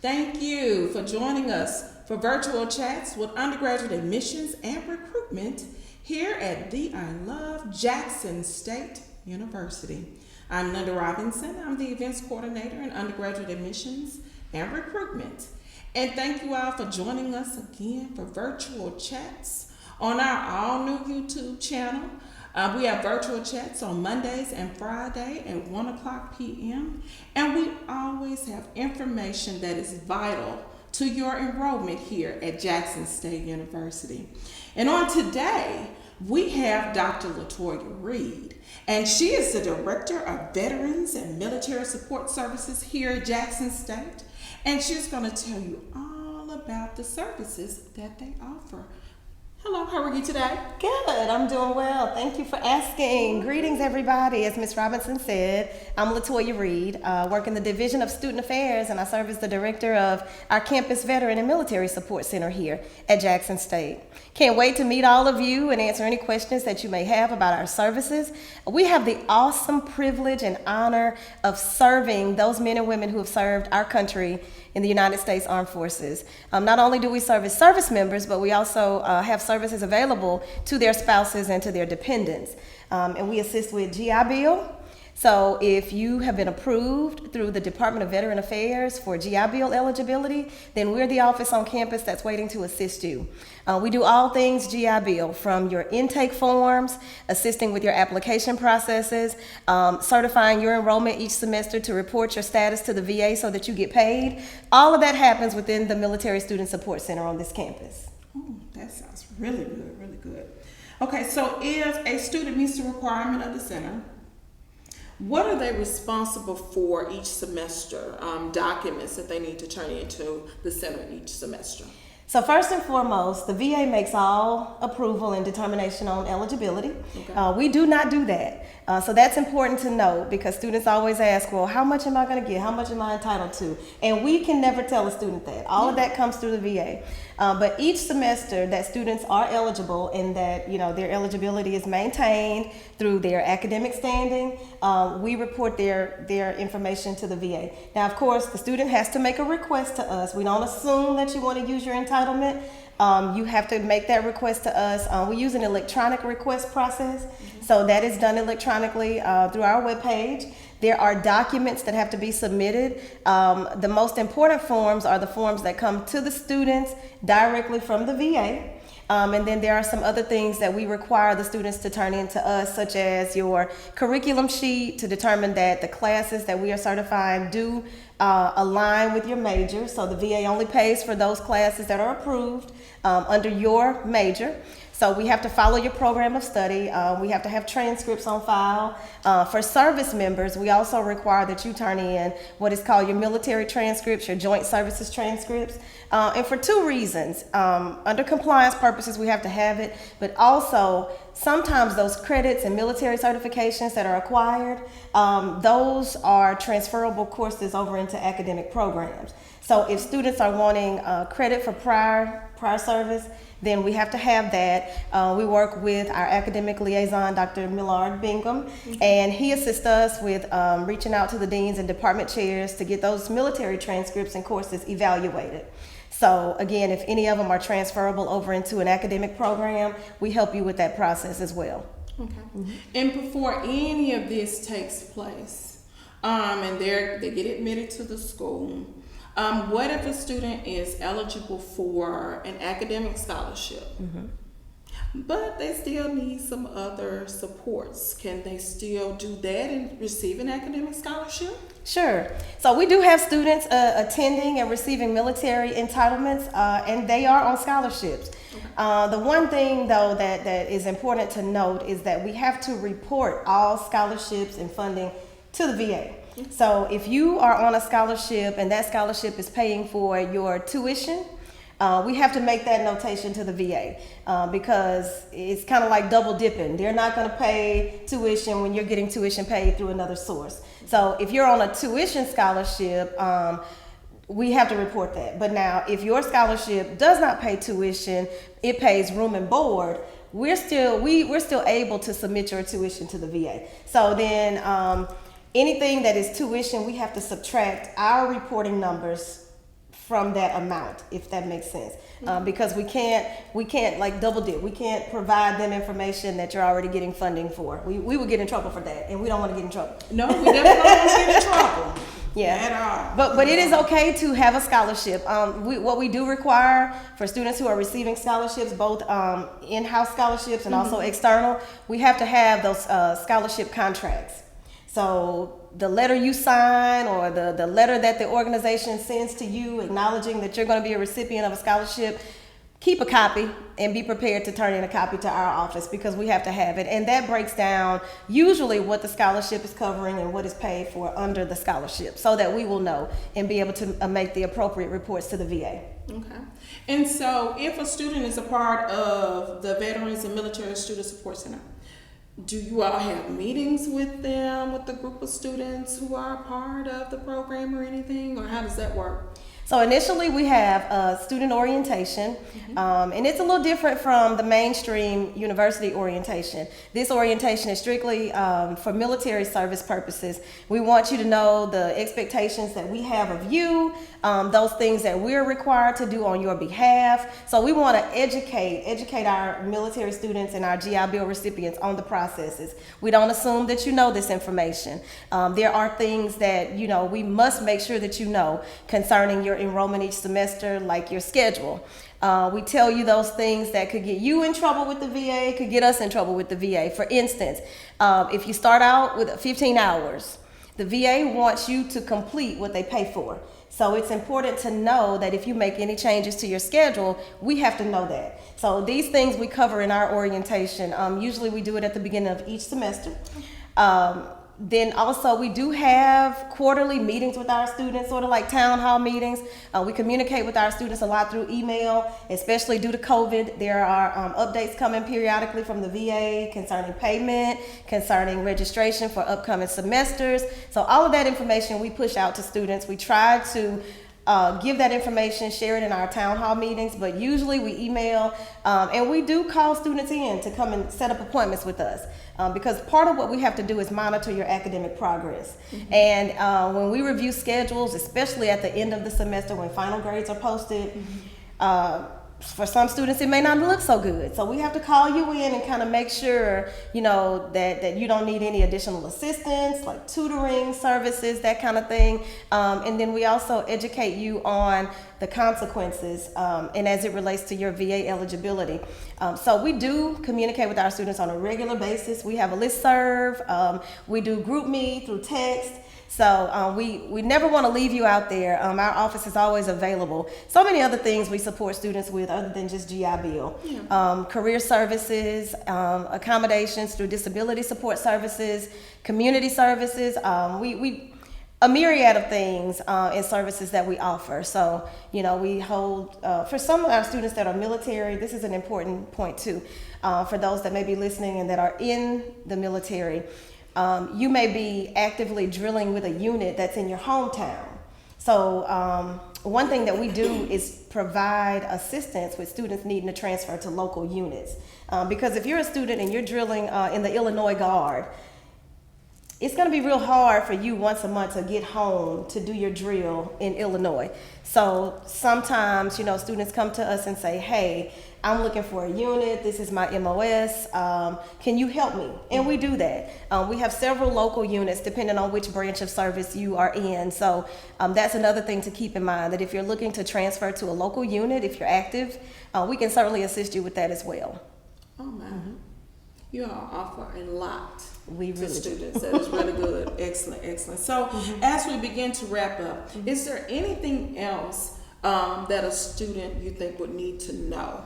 Thank you for joining us for virtual chats with undergraduate admissions and recruitment here at the I Love Jackson State University. I'm Linda Robinson. I'm the events coordinator in undergraduate admissions and recruitment. And thank you all for joining us again for virtual chats on our all new YouTube channel. We have virtual chats on Mondays and Friday at 1 o'clock p.m. And we always have information that is vital to your enrollment here at Jackson State University. And on today, we have Dr. LaToya Reed, and she is the Director of Veterans and Military Support Services here at Jackson State. And she's going to tell you all about the services that they offer. Hello, how are you today? Good, I'm doing well. Thank you for asking. Greetings, everybody. As Ms. Robinson said, I'm LaToya Reed, work in the Division of Student Affairs, and I serve as the director of our Campus Veteran and Military Support Center here at Jackson State. Can't wait to meet all of you and answer any questions that you may have about our services. We have the awesome privilege and honor of serving those men and women who have served our country in the United States Armed Forces. Not only do we serve as service members, but we also have services available to their spouses and to their dependents. And we assist with GI Bill. So if you have been approved through the Department of Veteran Affairs for GI Bill eligibility, then we're the office on campus that's waiting to assist you. We do all things GI Bill, from your intake forms, assisting with your application processes, certifying your enrollment each semester to report your status to the VA so that you get paid. All of that happens within the Military Student Support Center on this campus. Oh, that sounds really good, really good. Okay, so if a student meets the requirement of the center, what are they responsible for each semester, documents that they need to turn into the center each semester? So first and foremost, the VA makes all approval and determination on eligibility. Okay. We do not do that. So that's important to note, because students always ask, well, how much am I going to get? How much am I entitled to? And we can never tell a student that. All of that comes through the VA. But each semester that students are eligible and that their eligibility is maintained through their academic standing, we report their information to the VA. Now, of course, the student has to make a request to us. We don't assume that you want to use your entitlement. You have to make that request to us. We use an electronic request process. So that is done electronically through our webpage. There are documents that have to be submitted. The most important forms are the forms that come to the students directly from the VA. And then there are some other things that we require the students to turn in to us, such as your curriculum sheet to determine that the classes that we are certifying do align with your major. So the VA only pays for those classes that are approved under your major. So we have to follow your program of study. We have to have transcripts on file. For service members, we also require that you turn in what is called your military transcripts, your joint services transcripts. And for two reasons. Under compliance purposes, we have to have it, but also sometimes those credits and military certifications that are acquired, those are transferable courses over into academic programs. So if students are wanting credit for prior service, then we have to have that. We work with our academic liaison, Dr. Millard Bingham, and he assists us with reaching out to the deans and department chairs to get those military transcripts and courses evaluated. So again, if any of them are transferable over into an academic program, we help you with that process as well. Okay. Mm-hmm. And before any of this takes place, and they get admitted to the school, what if a student is eligible for an academic scholarship, but they still need some other supports? Can they still do that and receive an academic scholarship? Sure. So we do have students attending and receiving military entitlements, and they are on scholarships. Okay. The one thing, though, that is important to note is that we have to report all scholarships and funding to the VA. So if you are on a scholarship and that scholarship is paying for your tuition, we have to make that notation to the VA because it's kind of like double dipping. They're not going to pay tuition when you're getting tuition paid through another source. So if you're on a tuition scholarship, we have to report that. But now, if your scholarship does not pay tuition, it pays room and board, we're still able to submit your tuition to the VA. So then anything that is tuition, we have to subtract our reporting numbers from that amount, if that makes sense. Because we can't like double dip. We can't provide them information that you're already getting funding for. We would get in trouble for that, and we don't want to get in trouble. No, we definitely don't want to get in trouble. Yeah, at all. But it is okay to have a scholarship. What we do require for students who are receiving scholarships, both in-house scholarships and also external, we have to have those scholarship contracts. So the letter you sign or the letter that the organization sends to you acknowledging that you're going to be a recipient of a scholarship, keep a copy and be prepared to turn in a copy to our office because we have to have it. And that breaks down usually what the scholarship is covering and what is paid for under the scholarship so that we will know and be able to make the appropriate reports to the VA. Okay. And so if a student is a part of the Veterans and Military Student Support Center, do you all have meetings with them, with the group of students who are a part of the program or anything, or how does that work? So initially we have student orientation, and it's a little different from the mainstream university orientation. This orientation is strictly for military service purposes. We want you to know the expectations that we have of you, those things that we're required to do on your behalf. So we want to educate our military students and our GI Bill recipients on the processes. We don't assume that you know this information. There are things that we must make sure that you know concerning your enrollment each semester, like your schedule. We tell you those things that could get you in trouble with the VA, could get us in trouble with the VA. For instance, if you start out with 15 hours, the VA wants you to complete what they pay for. So it's important to know that if you make any changes to your schedule, we have to know that. So these things we cover in our orientation. Usually we do it at the beginning of each semester. Then also we do have quarterly meetings with our students, sort of like town hall meetings. We communicate with our students a lot through email, especially due to COVID. There are updates coming periodically from the VA concerning payment, concerning registration for upcoming semesters. So all of that information we push out to students. We try to give that information, share it in our town hall meetings, but usually we email and we do call students in to come and set up appointments with us. Because part of what we have to do is monitor your academic progress. And when we review schedules, especially at the end of the semester when final grades are posted, for some students it may not look so good. So we have to call you in and kind of make sure, that you don't need any additional assistance, like tutoring services, that kind of thing. And then we also educate you on the consequences and as it relates to your VA eligibility. So we do communicate with our students on a regular basis. We have a listserv. We do group me through text. So we never want to leave you out there. Our office is always available. So many other things we support students with other than just GI Bill. Career services, accommodations through disability support services, community services. We a myriad of things and services that we offer. So, we hold, for some of our students that are military, this is an important point too, for those that may be listening and that are in the military. You may be actively drilling with a unit that's in your hometown. So one thing that we do is provide assistance with students needing to transfer to local units. Because if you're a student and you're drilling in the Illinois Guard, it's going to be real hard for you once a month to get home to do your drill in Illinois. So sometimes, students come to us and say, hey, I'm looking for a unit. This is my MOS. Can you help me? And we do that. We have several local units depending on which branch of service you are in. So that's another thing to keep in mind, that if you're looking to transfer to a local unit, if you're active, we can certainly assist you with that as well. Oh, man. You all offer a lot to students. That is really good. Excellent. So as we begin to wrap up, is there anything else that a student you think would need to know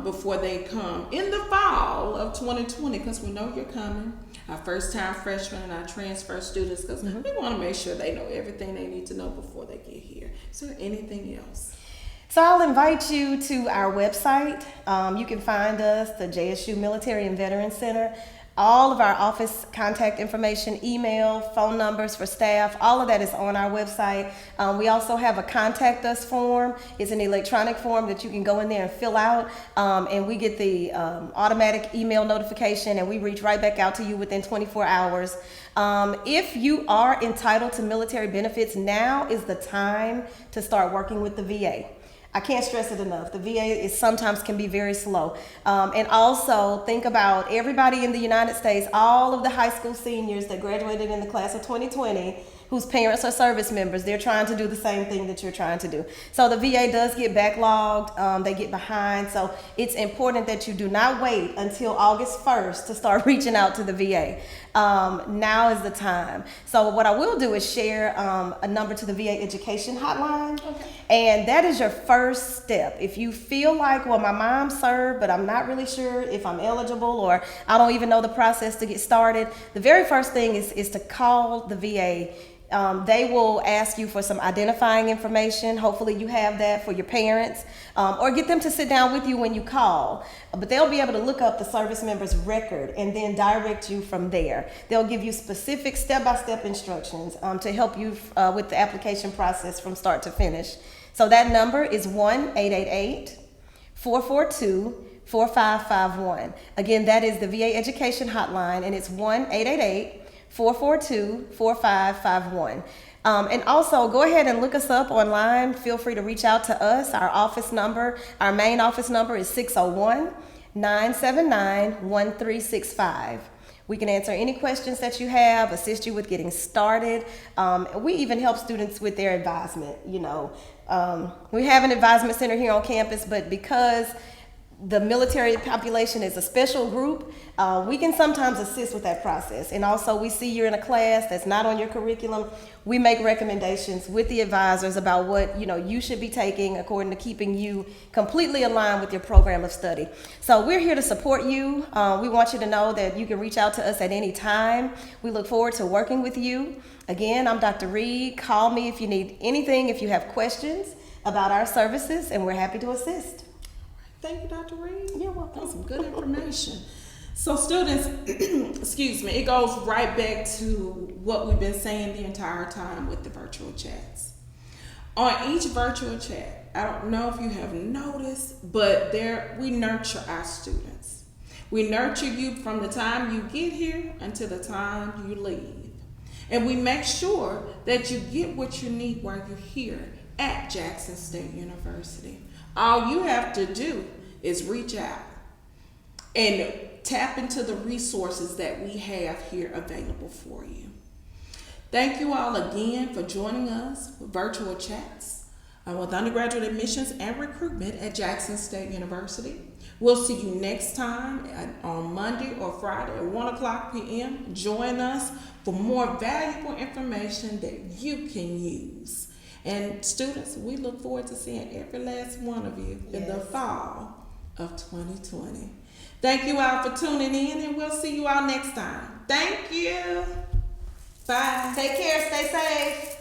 before they come in the fall of 2020? Because we know you're coming, our first time freshmen and our transfer students, because we want to make sure they know everything they need to know before they get here. Is there anything else? So I'll invite you to our website. You can find us, the JSU Military and Veterans Center. All of our office contact information, email, phone numbers for staff, all of that is on our website. We also have a contact us form. It's an electronic form that you can go in there and fill out, and we get the automatic email notification, and we reach right back out to you within 24 hours. If you are entitled to military benefits, now is the time to start working with the VA. I can't stress it enough. The VA sometimes can be very slow. And also think about everybody in the United States, all of the high school seniors that graduated in the class of 2020, whose parents are service members. They're trying to do the same thing that you're trying to do. So the VA does get backlogged, they get behind. So it's important that you do not wait until August 1st to start reaching out to the VA. Now is the time. So what I will do is share a number to the VA education hotline. Okay. And that is your first step. If you feel like, well, my mom served, but I'm not really sure if I'm eligible, or I don't even know the process to get started, the very first thing is to call the VA. They will ask you for some identifying information. Hopefully you have that for your parents, or get them to sit down with you when you call. But they'll be able to look up the service member's record and then direct you from there. They'll give you specific step-by-step instructions to help you with the application process from start to finish. So that number is 1-888-442-4551. Again, that is the VA Education Hotline, and it's 1-888-442-4551. And also go ahead and look us up online. Feel free to reach out to us. Our office number, our main office number is 601-979-1365. We can answer any questions that you have, assist you with getting started. We even help students with their advisement. We have an advisement center here on campus, but because the military population is a special group, we can sometimes assist with that process. And also, we see you're in a class that's not on your curriculum. We make recommendations with the advisors about what you should be taking according to keeping you completely aligned with your program of study. So we're here to support you. We want you to know that you can reach out to us at any time. We look forward to working with you. Again, I'm Dr. Reed. Call me if you need anything, if you have questions about our services, and we're happy to assist. Thank you, Dr. Reed. You're welcome. That's some good information. So students, excuse me, it goes right back to what we've been saying the entire time with the virtual chats. On each virtual chat, I don't know if you have noticed, but we nurture our students. We nurture you from the time you get here until the time you leave. And we make sure that you get what you need while you're here at Jackson State University. All you have to do is reach out and tap into the resources that we have here available for you. Thank you all again for joining us for virtual chats with undergraduate admissions and recruitment at Jackson State University. We'll see you next time on Monday or Friday at 1:00 p.m. Join us for more valuable information that you can use. And students, we look forward to seeing every last one of you in the fall of 2020. Thank you all for tuning in, and we'll see you all next time. Thank you. Bye. Take care. Stay safe.